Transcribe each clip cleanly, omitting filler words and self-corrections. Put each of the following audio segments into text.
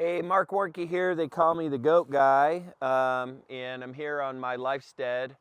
Hey, Marc Warnke here. They call me the Goat Guy, and I'm here on my lifestead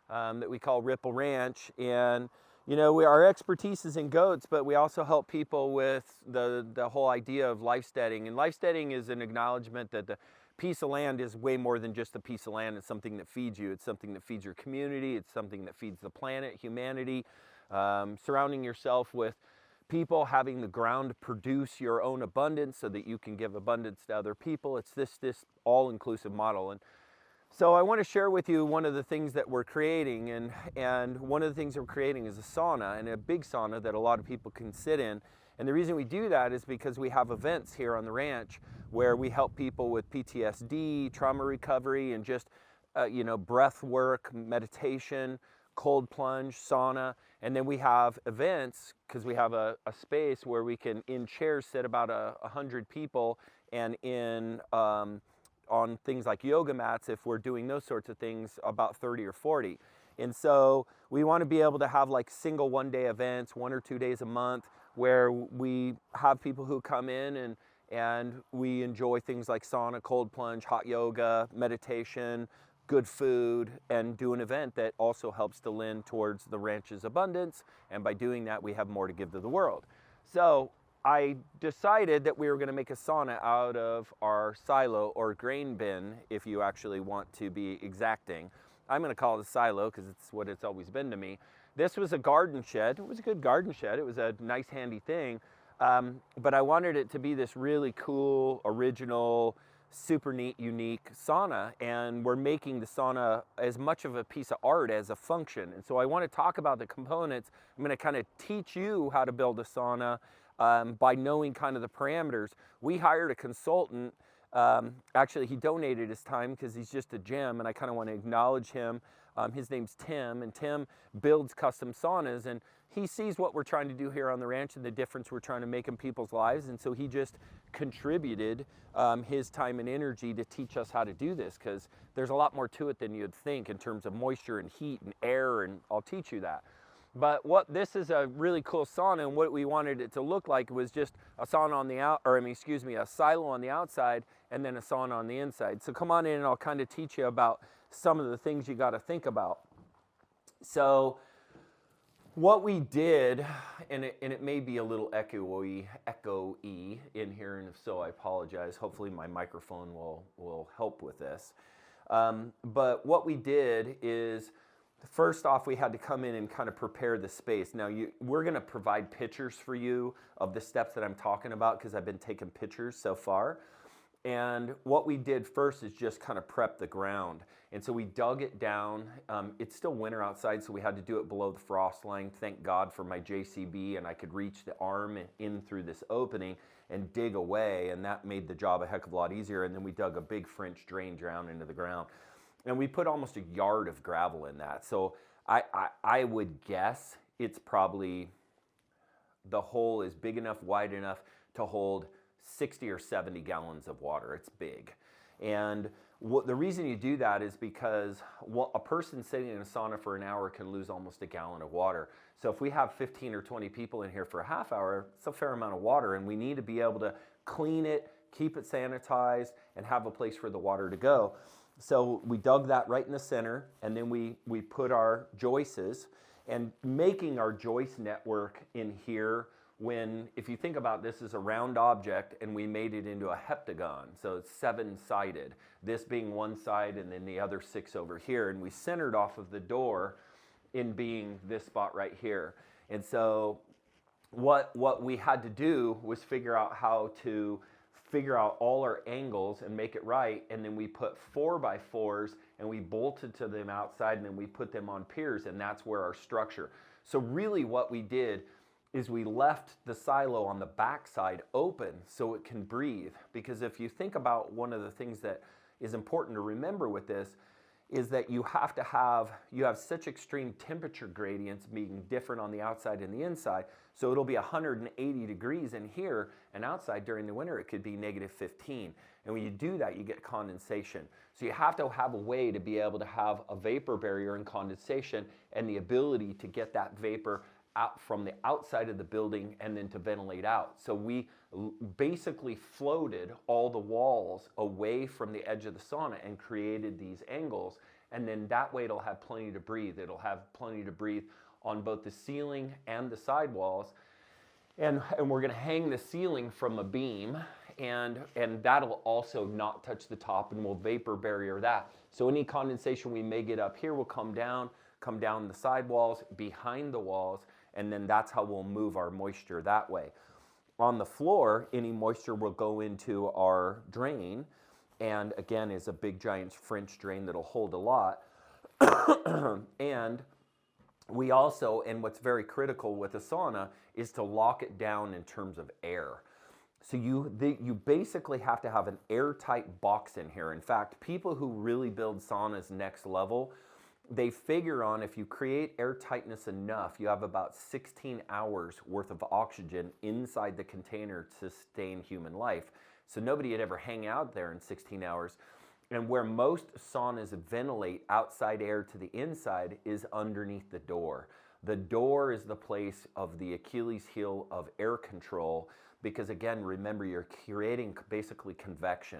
that we call Ripple Ranch. And you know, our expertise is in goats, but we also help people with the whole idea of lifesteading. And lifesteading is an acknowledgement that the piece of land is way more than just a piece of land. It's something that feeds you. It's something that feeds your community. It's something that feeds the planet, humanity. Surrounding yourself with people, having the ground produce your own abundance so that you can give abundance to other people. It's this all-inclusive model. And so I want to share with you one of the things that we're creating, and one of the things that we're creating is a sauna, and a big sauna that a lot of people can sit in. And the reason we do that is because we have events here on the ranch where we help people with PTSD, trauma recovery, and just breath work, meditation, cold plunge, sauna. And then we have events because we have a space where we can, in chairs, sit about 100 people, and in on things like yoga mats, if we're doing those sorts of things, about 30 or 40. And so we want to be able to have like single one-day events, 1 or 2 days a month, where we have people who come in and we enjoy things like sauna, cold plunge, hot yoga, meditation, good food, and do an event that also helps to lend towards the ranch's abundance. And by doing that, we have more to give to the world. So I decided that we were going to make a sauna out of our silo, or grain bin, if you actually want to be exacting. I'm going to call it a silo because it's what it's always been to me. This was a garden shed. It was a good garden shed. It was a nice, handy thing. But I wanted it to be this really cool, original, super neat, unique sauna, and we're making the sauna as much of a piece of art as a function. And so I want to talk about the components. I'm going to kind of teach you how to build a sauna by knowing kind of the parameters. We hired a consultant. Actually, he donated his time because he's just a gem, and I kind of want to acknowledge him. His name's Tim, and Tim builds custom saunas, and he sees what we're trying to do here on the ranch and the difference we're trying to make in people's lives, and so he just contributed his time and energy to teach us how to do this, because there's a lot more to it than you'd think in terms of moisture and heat and air, and I'll teach you that. But this is a really cool sauna, and what we wanted it to look like was just a sauna on the a silo on the outside and then a sauna on the inside. So come on in and I'll kind of teach you about some of the things you got to think about. So what we did, and it may be a little echoey in here, and if so, I apologize. Hopefully my microphone will help with this. But what we did is, first off, we had to come in and kind of prepare the space. Now, we're going to provide pictures for you of the steps that I'm talking about because I've been taking pictures so far. And what we did first is just kind of prep the ground. And so we dug it down. It's still winter outside, so we had to do it below the frost line. Thank God for my JCB, and I could reach the arm in through this opening and dig away, and that made the job a heck of a lot easier. And then we dug a big French drain down into the ground. And we put almost a yard of gravel in that. So I would guess it's probably, the hole is big enough, wide enough to hold 60 or 70 gallons of water. It's big. And the reason you do that is because a person sitting in a sauna for an hour can lose almost a gallon of water. So if we have 15 or 20 people in here for a half hour, it's a fair amount of water, and we need to be able to clean it, keep it sanitized, and have a place for the water to go. So we dug that right in the center, and then we put our joists, and making our joist network in here, if you think about this as a round object and we made it into a heptagon, so it's 7-sided, this being one side and then the other 6 over here, and we centered off of the door in being this spot right here. And so what we had to do was figure out how to figure out all our angles and make it right, and then we put 4x4s and we bolted to them outside, and then we put them on piers, and that's where our structure. So really what we did is we left the silo on the backside open so it can breathe, because if you think about one of the things that is important to remember with this is that you have such extreme temperature gradients being different on the outside and the inside. So it'll be 180 degrees in here, and outside during the winter it could be -15. And when you do that, you get condensation. So you have to have a way to be able to have a vapor barrier and condensation, and the ability to get that vapor out from the outside of the building and then to ventilate out. So we basically floated all the walls away from the edge of the sauna and created these angles. And then that way it'll have plenty to breathe. It'll have plenty to breathe on both the ceiling and the sidewalls. And we're gonna hang the ceiling from a beam, and that'll also not touch the top, and we'll vapor barrier that. So any condensation we may get up here will come down the sidewalls, behind the walls, and then that's how we'll move our moisture that way. On the floor, any moisture will go into our drain, and again is a big giant French drain that'll hold a lot. And we also, and what's very critical with a sauna is to lock it down in terms of air. So you basically have to have an airtight box in here. In fact, people who really build saunas next level, they figure on if you create airtightness enough, you have about 16 hours worth of oxygen inside the container to sustain human life. So nobody would ever hang out there in 16 hours. And where most saunas ventilate outside air to the inside is underneath the door. The door is the place of the Achilles heel of air control because, again, remember, you're creating basically convection.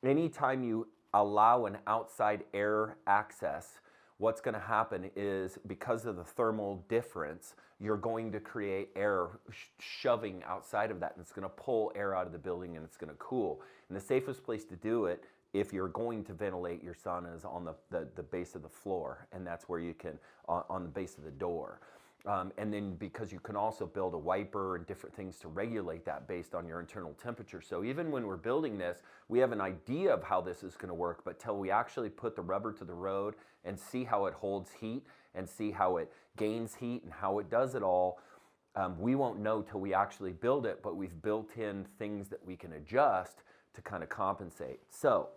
Anytime you allow an outside air access, what's going to happen is because of the thermal difference, you're going to create air shoving outside of that, and it's going to pull air out of the building and it's going to cool. And the safest place to do it, if you're going to ventilate your sauna, is on the base of the floor, and that's where you can, on the base of the door. And then because you can also build a wiper and different things to regulate that based on your internal temperature. So even when we're building this, we have an idea of how this is going to work, but till we actually put the rubber to the road and see how it holds heat and see how it gains heat and how it does it all, we won't know till we actually build it, but we've built in things that we can adjust to kind of compensate. So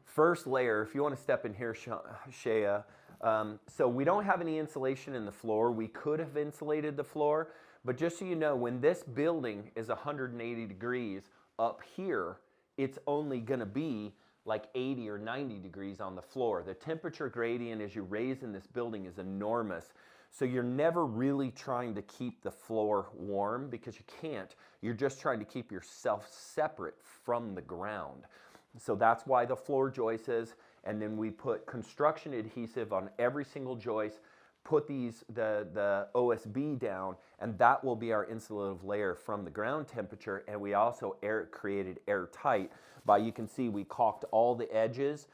first layer, if you want to step in here, Shea, so we don't have any insulation in the floor. We could have insulated the floor, but just so you know, when this building is 180 degrees up here, it's only going to be like 80 or 90 degrees on the floor. The temperature gradient as you raise in this building is enormous. So you're never really trying to keep the floor warm because you can't. You're just trying to keep yourself separate from the ground. So that's why the floor joists, and then we put construction adhesive on every single joist, put the OSB down, and that will be our insulative layer from the ground temperature. And we also created airtight by, you can see we caulked all the edges,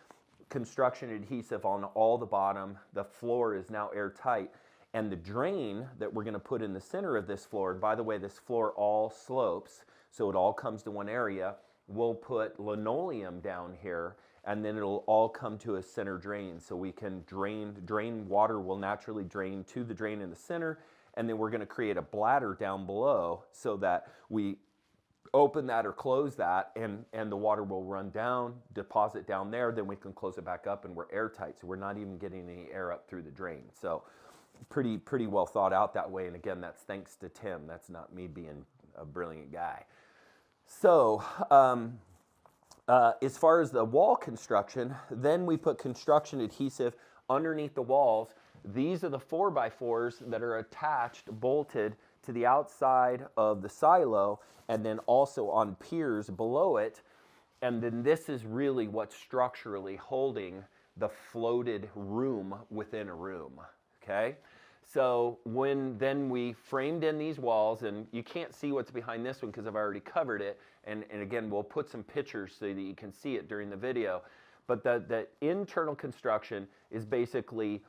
construction adhesive on all the bottom. The floor is now airtight. And the drain that we're going to put in the center of this floor, and by the way, this floor all slopes, so it all comes to one area. We'll put linoleum down here, and then it'll all come to a center drain. So we can drain water will naturally drain to the drain in the center, and then we're going to create a bladder down below so that we open that or close that, and the water will run down, deposit down there, then we can close it back up, and we're airtight. So we're not even getting any air up through the drain. So pretty well thought out that way. And again, that's thanks to Tim. That's not me being a brilliant guy. So as far as the wall construction, then we put construction adhesive underneath the walls. These are the 4x4s that are attached, bolted to the outside of the silo, and then also on piers below it. And then this is really what's structurally holding the floated room within a room. Okay, so then we framed in these walls, and you can't see what's behind this one because I've already covered it, and again, we'll put some pictures so that you can see it during the video. But the internal construction is basically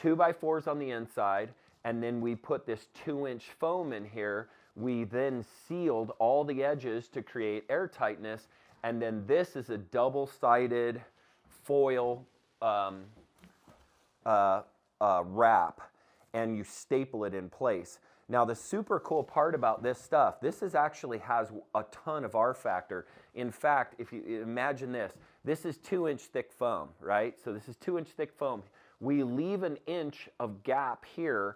2x4s on the inside, and then we put this 2-inch foam in here. We then sealed all the edges to create airtightness, and then this is a double-sided foil wrap, and you staple it in place. Now the super cool part about this stuff, this actually has a ton of R factor. In fact, if you imagine this is 2-inch thick foam, right? So this is 2-inch thick foam. We leave an inch of gap here,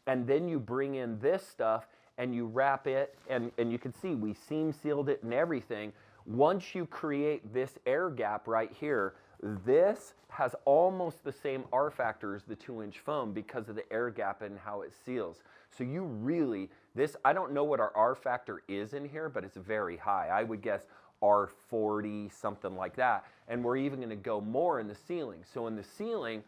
and then you bring in this stuff and you wrap it, and you can see we seam sealed it and everything. Once you create this air gap right here, This has almost the same R factor as the 2-inch foam because of the air gap and how it seals. So you really, I don't know what our R factor is in here, but it's very high. I would guess R40, something like that. And we're even gonna go more in the ceiling. So in the ceiling,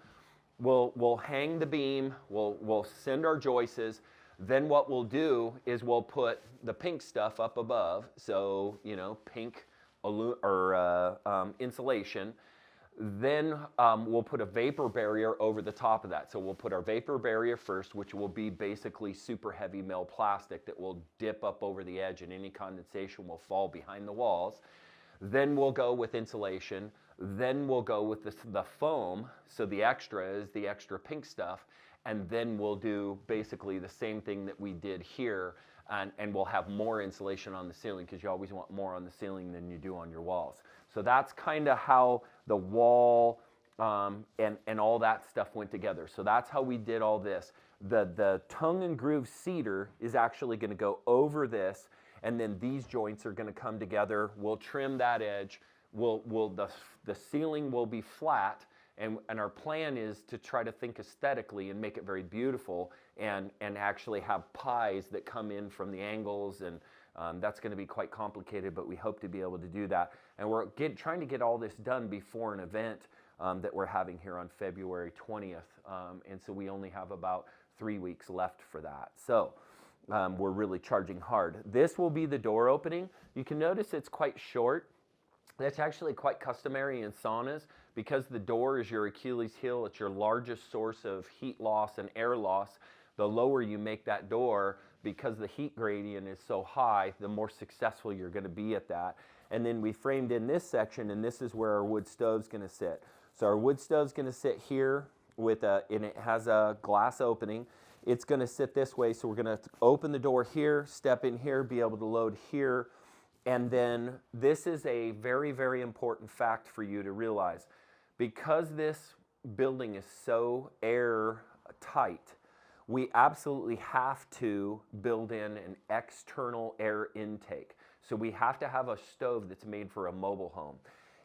we'll hang the beam, we'll send our joists. Then what we'll do is we'll put the pink stuff up above. So, you know, pink insulation. Then we'll put a vapor barrier over the top of that. So we'll put our vapor barrier first, which will be basically super heavy mil plastic that will dip up over the edge and any condensation will fall behind the walls. Then we'll go with insulation. Then we'll go with the foam. So the extra is the extra pink stuff. And then we'll do basically the same thing that we did here. And we'll have more insulation on the ceiling because you always want more on the ceiling than you do on your walls. So that's kind of how the wall and all that stuff went together. So that's how we did all this. The tongue and groove cedar is actually going to go over this, and then these joints are going to come together. We'll trim that edge. The ceiling will be flat. And our plan is to try to think aesthetically and make it very beautiful and actually have pies that come in from the angles, and that's going to be quite complicated, but we hope to be able to do that. And we're trying to get all this done before an event that we're having here on February 20th, and so we only have about 3 weeks left for that. So we're really charging hard. This will be the door opening. You can notice it's quite short. That's actually quite customary in saunas because the door is your Achilles heel. It's your largest source of heat loss and air loss. The lower you make that door, because the heat gradient is so high, the more successful you're going to be at that. And then we framed in this section, and this is where our wood stove's going to sit. So our wood stove's going to sit here and it has a glass opening. It's going to sit this way, so we're going to open the door here, step in here, be able to load here. And then this is a very, very important fact for you to realize. Because this building is so airtight, we absolutely have to build in an external air intake. So we have to have a stove that's made for a mobile home.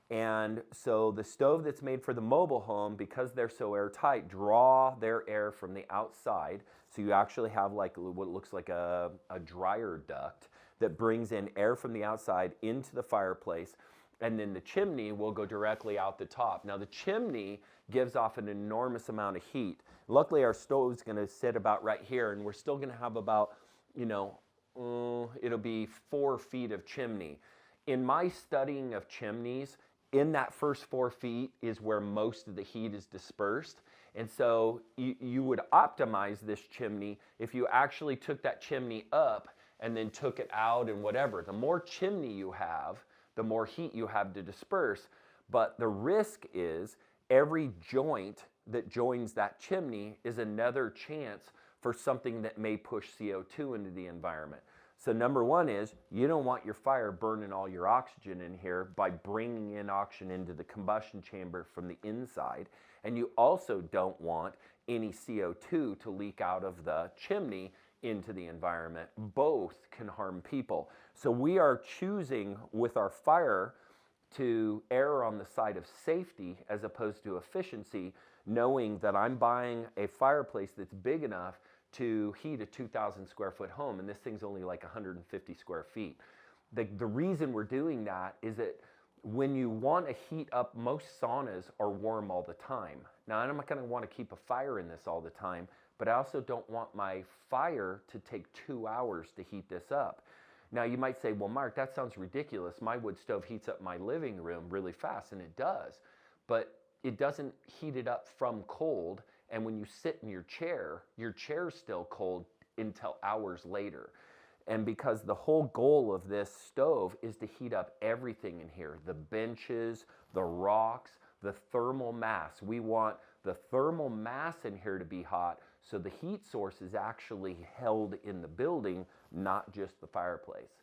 And so the stove that's made for the mobile home, because they're so airtight, draw their air from the outside. So you actually have like what looks like a dryer duct that brings in air from the outside into the fireplace, and then the chimney will go directly out the top. Now the chimney gives off an enormous amount of heat. Luckily our stove's gonna sit about right here, and we're still gonna have about, it'll be 4 feet of chimney. In my studying of chimneys, in that first 4 feet is where most of the heat is dispersed. And so you would optimize this chimney if you actually took that chimney up and then took it out and whatever. The more chimney you have, the more heat you have to disperse. But the risk is every joint that joins that chimney is another chance for something that may push CO2 into the environment. So number one is you don't want your fire burning all your oxygen in here by bringing in oxygen into the combustion chamber from the inside. And you also don't want any CO2 to leak out of the chimney into the environment. Both can harm people. So we are choosing with our fire to err on the side of safety as opposed to efficiency, knowing that I'm buying a fireplace that's big enough to heat a 2,000 square foot home, and this thing's only like 150 square feet. The reason we're doing that is that when you want to heat up, most saunas are warm all the time. Now, I'm not going to want to keep a fire in this all the time, but I also don't want my fire to take 2 hours to heat this up. Now, you might say, well, Mark, that sounds ridiculous. My wood stove heats up my living room really fast, and it does, but it doesn't heat it up from cold. And when you sit in your chair's still cold until hours later. And because the whole goal of this stove is to heat up everything in here, the benches, the rocks, the thermal mass. We want the thermal mass in here to be hot, so the heat source is actually held in the building, not just the fireplace.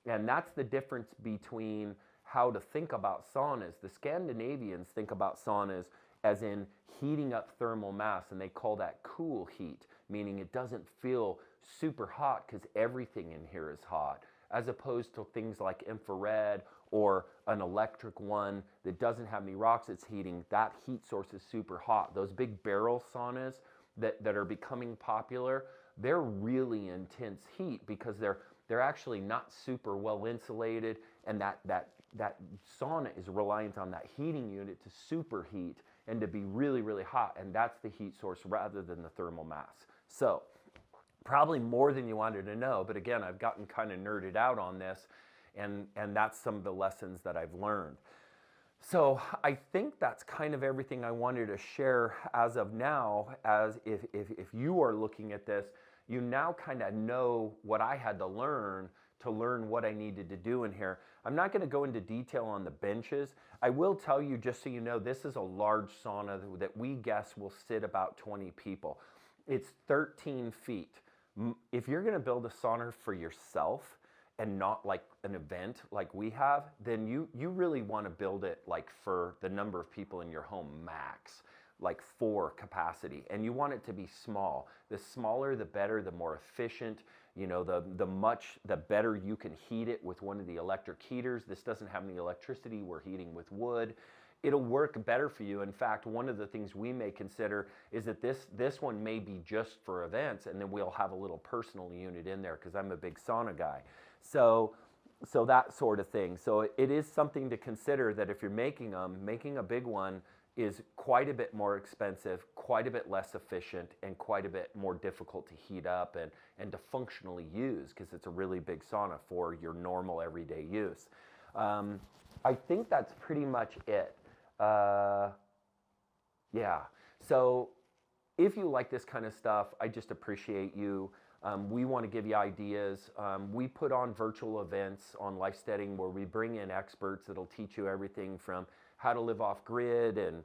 And that's the difference between how to think about saunas. The Scandinavians think about saunas as in heating up thermal mass, and they call that cool heat, meaning it doesn't feel super hot because everything in here is hot. as opposed to things like infrared or an electric one that doesn't have any rocks it's heating. That heat source is super hot. Those big barrel saunas that are becoming popular, they're really intense heat because they're actually not super well insulated, and that sauna is reliant on that heating unit to superheat and to be really, really hot, and that's the heat source rather than the thermal mass. So probably more than you wanted to know, but again, I've gotten kind of nerded out on this, and that's some of the lessons that I've learned. So I think that's kind of everything I wanted to share as of now. As if you are looking at this, you now kind of know what I had to learn what I needed to do in here. I'm not going to go into detail on the benches. I will tell you, just so you know, this is a large sauna that we guess will sit about 20 people. It's 13 feet. If you're going to build a sauna for yourself and not like an event like we have, then you really want to build it like for the number of people in your home max, like 4 capacity, and you want it to be small. The smaller the better, the more efficient, you know, the better you can heat it with one of the electric heaters. This doesn't have any electricity, we're heating with wood. It'll work better for you. In fact, one of the things we may consider is that this one may be just for events, and then we'll have a little personal unit in there because I'm a big sauna guy. So that sort of thing. So it is something to consider, that if you're making a big one is quite a bit more expensive, quite a bit less efficient, and quite a bit more difficult to heat up and to functionally use, because it's a really big sauna for your normal everyday use. I think that's pretty much it. Yeah, so if you like this kind of stuff, I just appreciate you. We want to give you ideas. We put on virtual events on Lifesteading where we bring in experts that'll teach you everything from how to live off grid and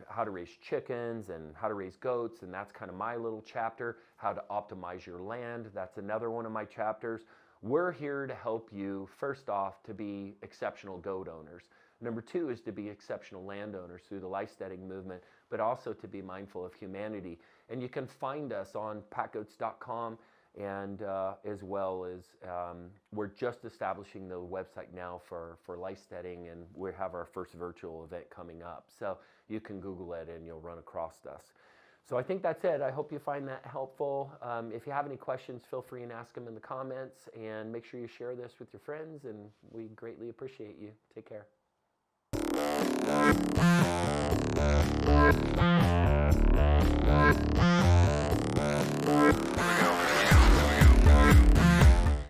how to raise chickens and how to raise goats, and that's kind of my little chapter. How to optimize your land, that's another one of my chapters. We're here to help you, first off, to be exceptional goat owners. Number 2 is to be exceptional landowners through the Lifesteading movement, but also to be mindful of humanity. And you can find us on PackGoats.com, and as well as we're just establishing the website now for Lifesteading, and we have our first virtual event coming up. So you can Google it and you'll run across us. So I think that's it. I hope you find that helpful. If you have any questions, feel free and ask them in the comments, and make sure you share this with your friends, and we greatly appreciate you. Take care.